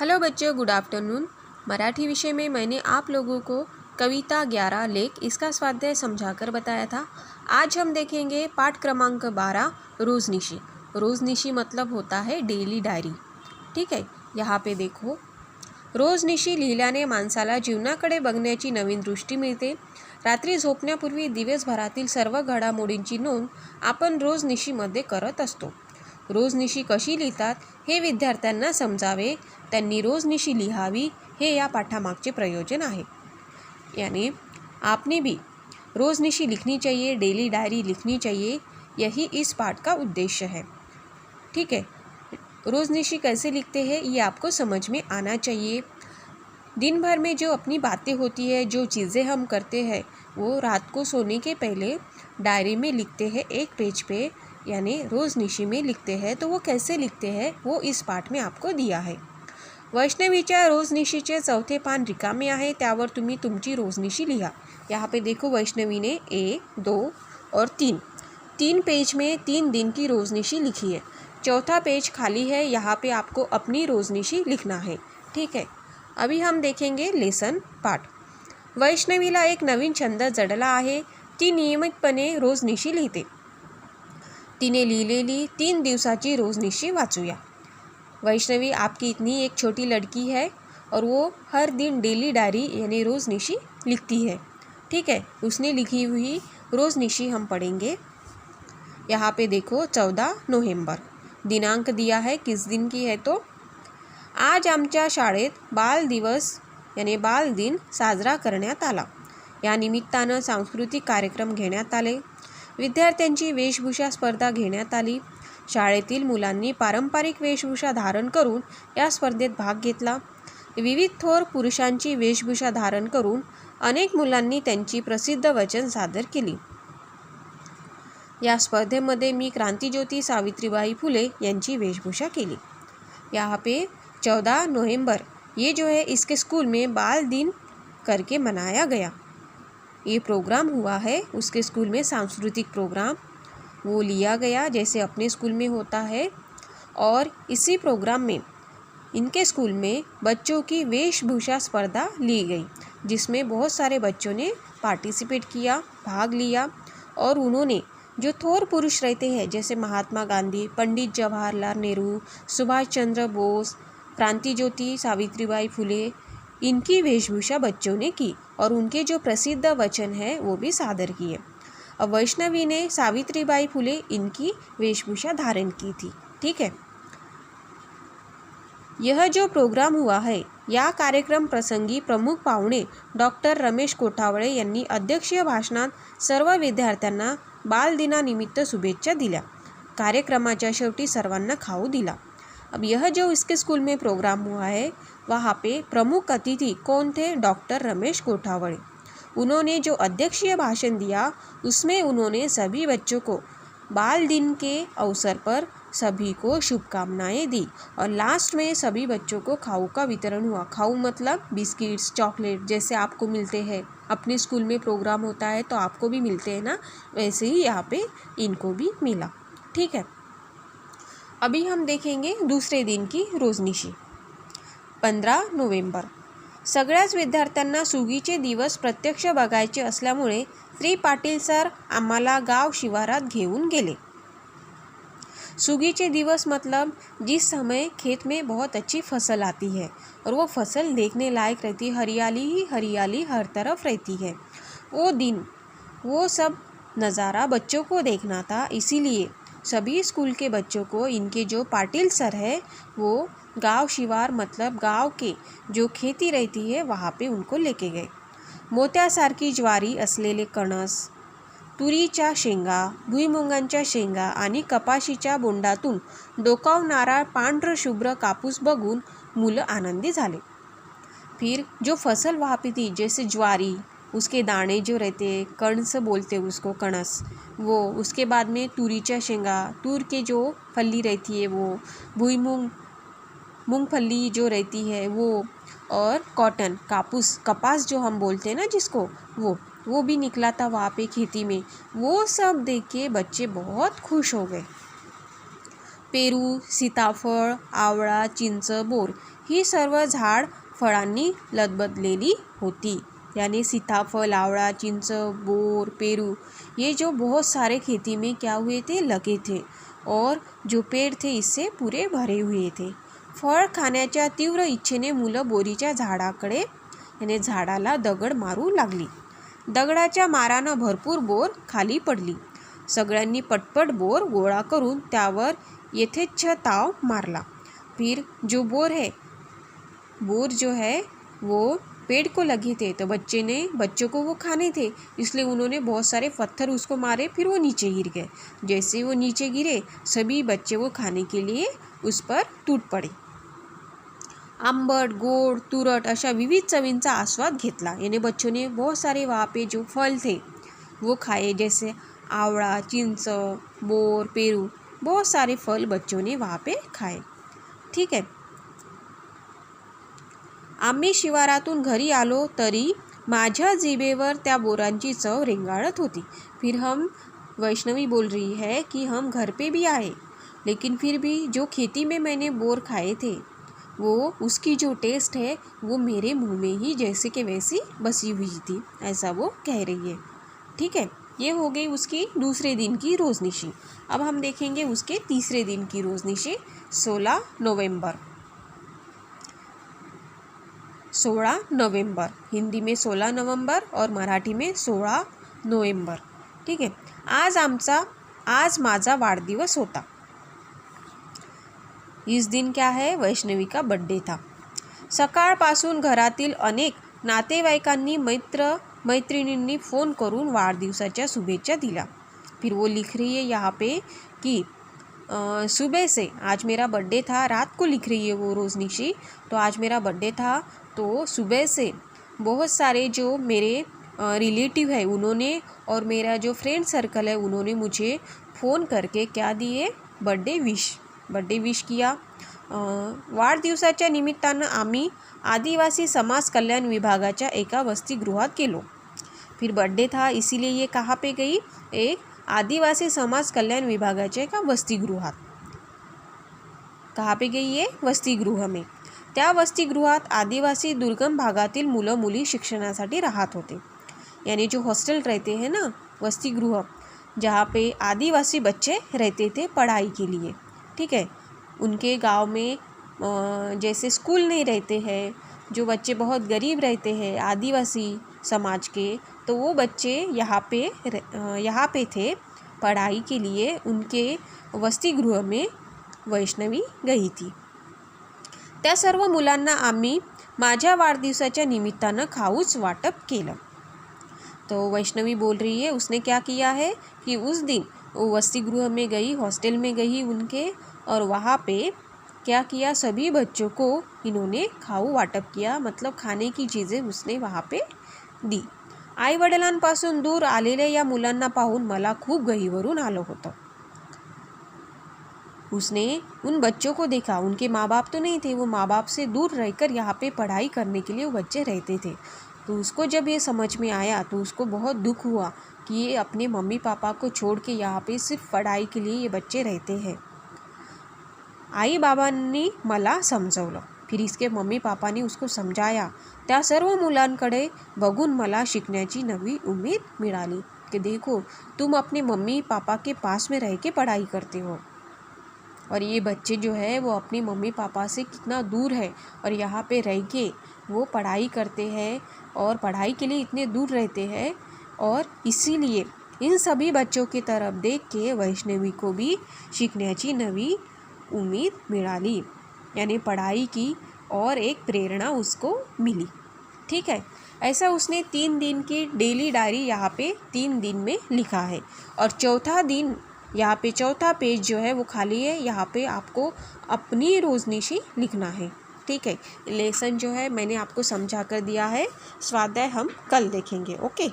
Hello बच्चों, good afternoon. Marathi विषय में मैंने आप लोगों को कविता 11 लेख इसका स्वाध्याय समझाकर बताया था। आज हम देखेंगे पाठ क्रमांक 12 रोजनिशी। रोजनिशी मतलब होता है डेली डायरी। ठीक है, यहाँ पे देखो, रोजनिशी लिहिल्याने माणसाला जीवनाकडे बघण्याची नवीन दृष्टी मिळते। रात्री झोपण्यापूर्वी दिवसभरातील सर्व घडामोडींची नोंद आपण रोजनिशीमध्ये करत असतो। रोजनिशी कशी लिहितात हे विद्यार्थ्यांना समजावे, त्यांनी रोजनिशी लिहावी, हे या पाठामागचे प्रयोजन आहे। यानी आपने भी रोजनिशी लिखनी चाहिए, डेली डायरी लिखनी चाहिए, यही इस पाठ का उद्देश्य है। ठीक है, रोजनिशी कैसे लिखते हैं ये आपको समझ में आना चाहिए। दिन भर में जो अपनी बातें होती है, जो चीज़ें हम करते हैं, वो रात को सोने के पहले डायरी में लिखते हैं, एक पेज पे, यानी रोजनिशी में लिखते हैं। तो वो कैसे लिखते हैं वो इस पाठ में आपको दिया है। वैष्णवीच्या रोजनिशीचे चौथे पान रिकामे आहे, त्यावर तुम्ही तुमची रोजनिशी लिहा। यहाँ पे देखो, वैष्णवी ने 1, 2 और 3 पेज में 3 दिन की रोजनिशी लिखी है। चौथा पेज खाली है, यहाँ पे आपको अपनी रोजनिशी लिखना है। ठीक है, अभी हम देखेंगे लेसन पाठ। वैष्णवीला एक नवीन छंद जडला आहे, ती नियमितपणे रोजनिशी लिहिते। तिने लिहिलेली 3 दिवसाची रोजनिशी वाचूया। वैष्णवी आपकी इतनी एक छोटी लड़की है और वो हर दिन डेली डायरी यानी रोजनिशी लिखती है। ठीक है, उसने लिखी हुई रोजनिशी हम पढ़ेंगे। यहाँ पे देखो, 14 नोव्हेंबर दिनांक दिया है, किस दिन की है तो आज आमच्या शाळेत बाल दिवस यानी बाल दिन साजरा करण्यात आला। या निमित्तानं सांस्कृतिक कार्यक्रम घेण्यात आले। विद्यार्थ्यांची वेशभूषा स्पर्धा घेण्यात आली। शाळेतील मुलांनी पारंपरिक वेशभूषा धारण करून या स्पर्धेत भाग घेतला। विविध थोर पुरुषांची वेशभूषा धारण करून अनेक मुलांनी त्यांची प्रसिद्ध वचन सादर केली। या स्पर्धेमध्ये मी क्रांतिज्योती सावित्रीबाई फुले यांची वेशभूषा केली। यहाँ पे 14 नवंबर ये जो है इसके स्कूल में बाल दिन करके मनाया गया। ये प्रोग्राम हुआ है उसके स्कूल में, सांस्कृतिक प्रोग्राम वो लिया गया जैसे अपने स्कूल में होता है। और इसी प्रोग्राम में इनके स्कूल में बच्चों की वेशभूषा स्पर्धा ली गई, जिसमें बहुत सारे बच्चों ने पार्टिसिपेट किया, भाग लिया। और उन्होंने जो थोर पुरुष रहते हैं जैसे महात्मा गांधी, पंडित जवाहरलाल नेहरू, सुभाष चंद्र बोस, क्रांति ज्योति सावित्रीबाई फुले, इनकी वेशभूषा बच्चों ने की और उनके जो प्रसिद्ध वचन है वो भी सादर किए। अब वैष्णवी ने सावित्रीबाई फुले इनकी वेशभूषा धारण की थी। ठीक है, यह जो प्रोग्राम हुआ है या कार्यक्रम प्रसंगी प्रमुख पाहुणे डॉक्टर रमेश कोठावळे यांनी अध्यक्षीय भाषणात सर्व विद्यार्थ्यांना बालदिनानिमित्त शुभेच्छा दिल्या। कार्यक्रमाच्या शेवटी सर्वांना खाऊ दिला। अब यह जो इसके स्कूल में प्रोग्राम हुआ है वहाँ पे प्रमुख अतिथि कौन थे? डॉक्टर रमेश कोठावळे। उन्होंने जो अध्यक्षीय भाषण दिया उसमें उन्होंने सभी बच्चों को बाल दिन के अवसर पर सभी को शुभकामनाएं दी और लास्ट में सभी बच्चों को खाऊ का वितरण हुआ। खाऊ मतलब बिस्किट्स, चॉकलेट, जैसे आपको मिलते हैं अपने स्कूल में प्रोग्राम होता है तो आपको भी मिलते हैं ना, वैसे ही यहाँ पे इनको भी मिला। ठीक है, अभी हम देखेंगे दूसरे दिन की रोजनिशी। 15 नोव्हेंबर सगळ्याच विद्यार्थ्यांना सुगीचे दिवस प्रत्यक्ष बघायचे असल्यामुळे श्री पाटील सर आम्हाला गांव शिवारात घेऊन गेले। सुगीचे दिवस मतलब जिस समय खेत में बहुत अच्छी फसल आती है और वो फसल देखने लायक रहती है, हरियाली ही हरियाली हर तरफ रहती है। वो दिन, वो सब नज़ारा बच्चों को देखना था, इसीलिए सभी स्कूल के बच्चों को इनके जो पाटिल सर है वो गांव शिवार मतलब गांव के जो खेती रहती है वहाँ पे उनको लेके गए। मोत्यासारखी ज्वारी असलेले कणस, तुरीच्या शेंगा, भुईमुगांच्या शेंगा आणि कपाशीच्या बोंडातून डोकावणारा पांढर शुभ्र कापूस बघून मुलं आनंदी झाले। फिर जो फसल वहाँ पे थी जैसे ज्वारी, उसके दाने जो रहते हैं, कणस बोलते हैं उसको, कणस, वो, उसके बाद में तुरीच्या शेंगा, तूर के जो फली रहती है वो, भुईमुंग, मूंगफली जो रहती है वो, और कॉटन, कापूस, कपास जो हम बोलते हैं ना जिसको, वो भी निकला था वहाँ पे खेती में। वो सब देख के बच्चे बहुत खुश हो गए। पेरू, सीताफळ, आवळा, चिंच, बोर ही सर्व झाड फळांनी लदबदलेली होती। यानी सीताफल, आवड़ा, चिंच, बोर, पेरू ये जो बहुत सारे खेती में क्या हुए थे, लगे थे और जो पेड़ थे इससे पूरे भरे हुए थे। फळ खाण्याच्या तीव्र इच्छेने मुलं बोरीच्या झाडाकडे याने झाडाला दगड मारू लागली। दगडाच्या मारानं भरपूर बोर खाली पडली। सगळ्यांनी पटपट बोर गोळा करून त्यावर यथेच्छ ताव मारला। फिर जो बोर जो है वो पेड़ को लगे थे, तो बच्चों को वो खाने थे, इसलिए उन्होंने बहुत सारे पत्थर उसको मारे, फिर वो नीचे गिर गए। जैसे वो नीचे गिरे सभी बच्चे वो खाने के लिए उस पर टूट पड़े। आंबट, गोड, तुरट अशा विविध चवींचा आस्वाद घेतला। यानी बच्चों ने बहुत सारे वहाँ पे जो फल थे वो खाए, जैसे आवड़ा, चिंच, बोर, पेरू, बहुत सारे फल बच्चों ने वहाँ पे खाए। ठीक है। आम्ही शिवारातून घरी आलो तरी माझ्या जिभेवर त्या बोरांची चव रेंगाळत होती। फिर हम वैष्णवी बोल रही है कि हम घर पे भी आए, लेकिन फिर भी जो खेती में मैंने बोर खाए थे वो उसकी जो टेस्ट है वो मेरे मुंह में ही जैसे कि वैसी बसी हुई थी, ऐसा वो कह रही है। ठीक है, ये हो गई उसकी दूसरे दिन की रोज़निशी। अब हम देखेंगे उसके तीसरे दिन की रोज़निशी 16 नवंबर। 16 नवंबर, हिंदी में 16 नवंबर और मराठी में 16 नोव्हेंबर। ठीक है। आज माझा वाढदिवस होता। इस दिन क्या है, वैष्णवी का बर्थडे था। सकाळपासून घरातील अनेक नातेवाईकांनी मैत्रिणींनी फ़ोन करून वाढदिवसाच्या शुभेच्छा दिला। फिर वो लिख रही है यहाँ पे कि सुबह से, आज मेरा बर्थडे था, रात को लिख रही है वो रोज़निशी, तो आज मेरा बर्थडे था तो सुबह से बहुत सारे जो मेरे रिलेटिव है उन्होंने और मेरा जो फ्रेंड सर्कल है उन्होंने मुझे फ़ोन करके क्या दिए, बर्थडे विश किया। वाढदिवसाच्या निमित्तानं आम्ही आदिवासी समाज कल्याण विभागाच्या एका वसतिगृहात गेलो। फिर बर्थडे था इसीलिए ये कहाँ पे गई, एक आदिवासी समाज कल्याण विभागाच्या एका वसतिगृहात। कहाँ पे गई ये, वसतिगृह में। त्या वसतिगृहात आदिवासी दुर्गम भागातील मुलं मुली शिक्षणासाठी राहत होते। यानी जो हॉस्टल रहते हैं ना, वसतिगृह, जहाँ पे आदिवासी बच्चे रहते थे पढ़ाई के लिए। ठीक है। उनके गांव में जैसे स्कूल नहीं रहते हैं, जो बच्चे बहुत गरीब रहते हैं आदिवासी समाज के, तो वो बच्चे यहाँ पे थे पढ़ाई के लिए। उनके वसतिगृह में वैष्णवी गई थी। त्या सर्व मुलांना आम्ही माझ्या वाढदिवसाच्या निमित्तानं खाऊच वाटप केलं। तो वैष्णवी बोल रही है उसने क्या किया है कि उस दिन वो वसतिगृह में गई, हॉस्टल में गई उनके, और वहाँ पे क्या किया, सभी बच्चों को इन्होंने खाऊ वाटप किया, मतलब खाने की चीज़ें उसने वहाँ पे दी। आई वडिलांपासून दूर आलेल्या या मुलांना पाहून मला खूप गहिवरून आलं होतं। उसने उन बच्चों को देखा, उनके माँ बाप तो नहीं थे, वो माँ बाप से दूर रहकर यहाँ पे पढ़ाई करने के लिए वो बच्चे रहते थे। तो उसको जब ये समझ में आया तो उसको बहुत दुख हुआ कि ये अपने मम्मी पापा को छोड़ के यहाँ पे सिर्फ पढ़ाई के लिए ये बच्चे रहते हैं। आई बाबांनी मला समजवलं। फिर इसके मम्मी पापाने उसको समजाया। त्या सर्व मुलांकडे बघून मला शिकण्याची नवी उम्मीद मिळाली कि देखो तुम अपने मम्मी पापा के पास में रह के पढ़ाई करते हो, और ये बच्चे जो है वो अपनी मम्मी पापा से कितना दूर है और यहाँ पे रह के वो पढ़ाई करते हैं और पढ़ाई के लिए इतने दूर रहते हैं। और इसीलिए इन सभी बच्चों की तरफ देख के वैष्णवी को भी शिकण्याची नवी उम्मीद मिळाली, यानी पढ़ाई की और एक प्रेरणा उसको मिली। ठीक है। ऐसा उसने 3 दिन की डेली डायरी यहाँ पे 3 दिन में लिखा है, और चौथा दिन यहाँ पे चौथा पेज जो है वो खाली है। यहाँ पे आपको अपनी रोज़निशी लिखना है। ठीक है। लेसन जो है मैंने आपको समझा कर दिया है, स्वाध्याय हम कल देखेंगे। ओके।